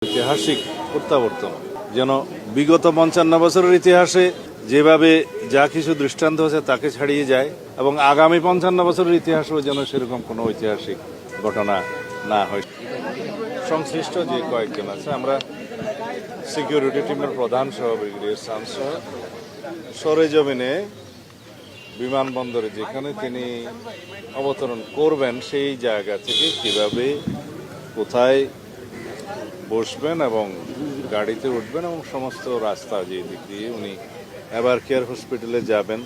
ঐতিহাসিক প্রত্যাবর্তন যেন বিগত ৫৫ বছরের ইতিহাসে যেভাবে যা কিছু দৃষ্টান্ত হয়েছে তাকে ছাড়িয়ে যায় এবং আগামী ৫৫ বছরের ইতিহাসও যেন সেরকম কোনো ঐতিহাসিক ঘটনা না হয়। সংশ্লিষ্ট যে কয়েকজন আছে, আমরা সিকিউরিটি টিমের প্রধান সহ ব্রিগেডিয়ার সান সহ সরেজমিনে বিমানবন্দরে যেখানে তিনি অবতরণ করবেন সেই জায়গা থেকে কিভাবে কোথায় বসবেন এবং গাড়িতে উঠবেন এবং সমস্ত রাস্তা যে দিক দিয়ে উনি এবার কেয়ার হসপিটালে যাবেন,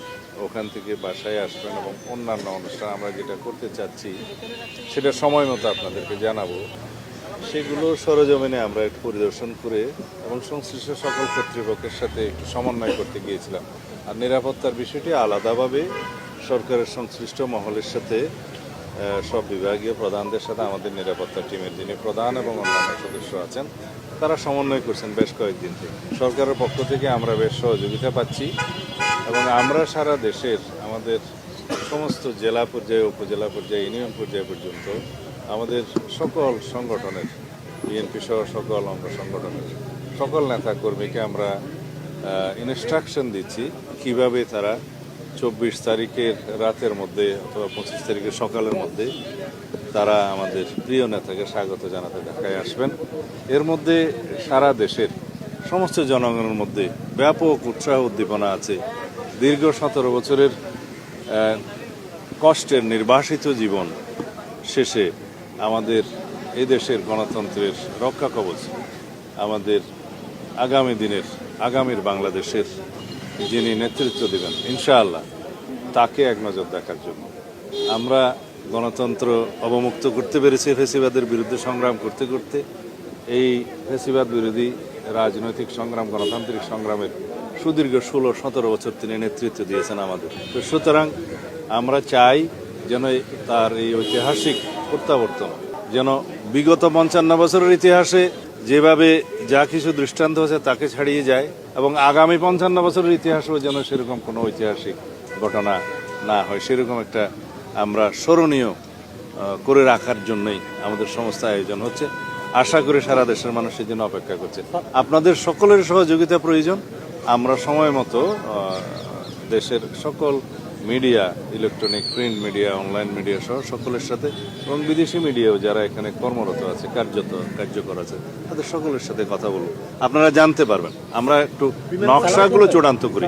ওখান থেকে বাসায় আসবেন এবং অন্যান্য অনুষ্ঠান আমরা যেটা করতে চাচ্ছি সেটা সময় মতো আপনাদেরকে জানাবো। সেগুলো সরেজমিনে আমরা একটু পরিদর্শন করে এবং সংশ্লিষ্ট সকল কর্তৃপক্ষের সাথে একটু সমন্বয় করতে গিয়েছিলাম। আর নিরাপত্তার বিষয়টি আলাদাভাবে সরকারের সংশ্লিষ্ট মহলের সাথে সব বিভাগীয় প্রধানদের সাথে আমাদের নিরাপত্তা টিমের যিনি প্রধান এবং অন্যান্য সদস্য আছেন তারা সমন্বয় করছেন বেশ কয়েকদিন থেকে। সরকারের পক্ষ থেকে আমরা বেশ সহযোগিতা পাচ্ছি এবং আমরা সারা দেশের আমাদের সমস্ত জেলা পর্যায়ে, উপজেলা পর্যায়ে, ইউনিয়ন পর্যায়ে পর্যন্ত আমাদের সকল সংগঠনের, বিএনপি সহ সকল অঙ্গ সংগঠনের সকল নেতা কর্মীকে আমরা ইনস্ট্রাকশন দিচ্ছি কিভাবে তারা ২৪ তারিখের রাতের মধ্যে অথবা ২৫ তারিখের সকালের মধ্যে তারা আমাদের প্রিয় নেতাকে স্বাগত জানাতে ঢাকায় আসবেন। এর মধ্যে সারা দেশের সমস্ত জনগণের মধ্যে ব্যাপক উৎসাহ উদ্দীপনা আছে। দীর্ঘ ১৭ বছরের কষ্টের নির্বাসিত জীবন শেষে আমাদের এদেশের গণতন্ত্রের রক্ষা কবচ, আমাদের আগামী দিনের, আগামীর বাংলাদেশের যিনি নেতৃত্ব দেবেন ইনশাআল্লাহ, তাকে এক নজর দেখার জন্য আমরা গণতন্ত্র অবমুক্ত করতে পেরেছি। ফ্যাসিবাদের বিরুদ্ধে সংগ্রাম করতে করতে এই ফ্যাসিবাদ বিরোধী রাজনৈতিক সংগ্রাম, গণতান্ত্রিক সংগ্রামের সুদীর্ঘ ১৬-১৭ বছর তিনি নেতৃত্ব দিয়েছেন আমাদের। তো সুতরাং আমরা চাই যেন তার এই ঐতিহাসিক প্রত্যাবর্তন যেন বিগত ৫৫ বছরের ইতিহাসে যেভাবে যা কিছু দৃষ্টান্ত হয়েছে তাকে ছাড়িয়ে যায় এবং আগামী ৫৫ বছরের ইতিহাসও যেন সেরকম কোনো ঐতিহাসিক ঘটনা না হয়, সেরকম একটা আমরা স্মরণীয় করে রাখার জন্যই আমাদের সমস্ত আয়োজন হচ্ছে। আশা করি সারা দেশের মানুষের জন্য অপেক্ষা করছে। আপনাদের সকলের সহযোগিতা প্রয়োজন। আমরা সময় মতো দেশের সকল media, electronic, print media, online media সহ সকলের সাথে এবং বিদেশি মিডিয়াও যারা এখানে কর্মরত আছে, কার্যকর আছে, তাদের সকলের সাথে কথা বলবো। আপনারা জানতে পারবেন। আমরা একটু নকশাগুলো চূড়ান্ত করি।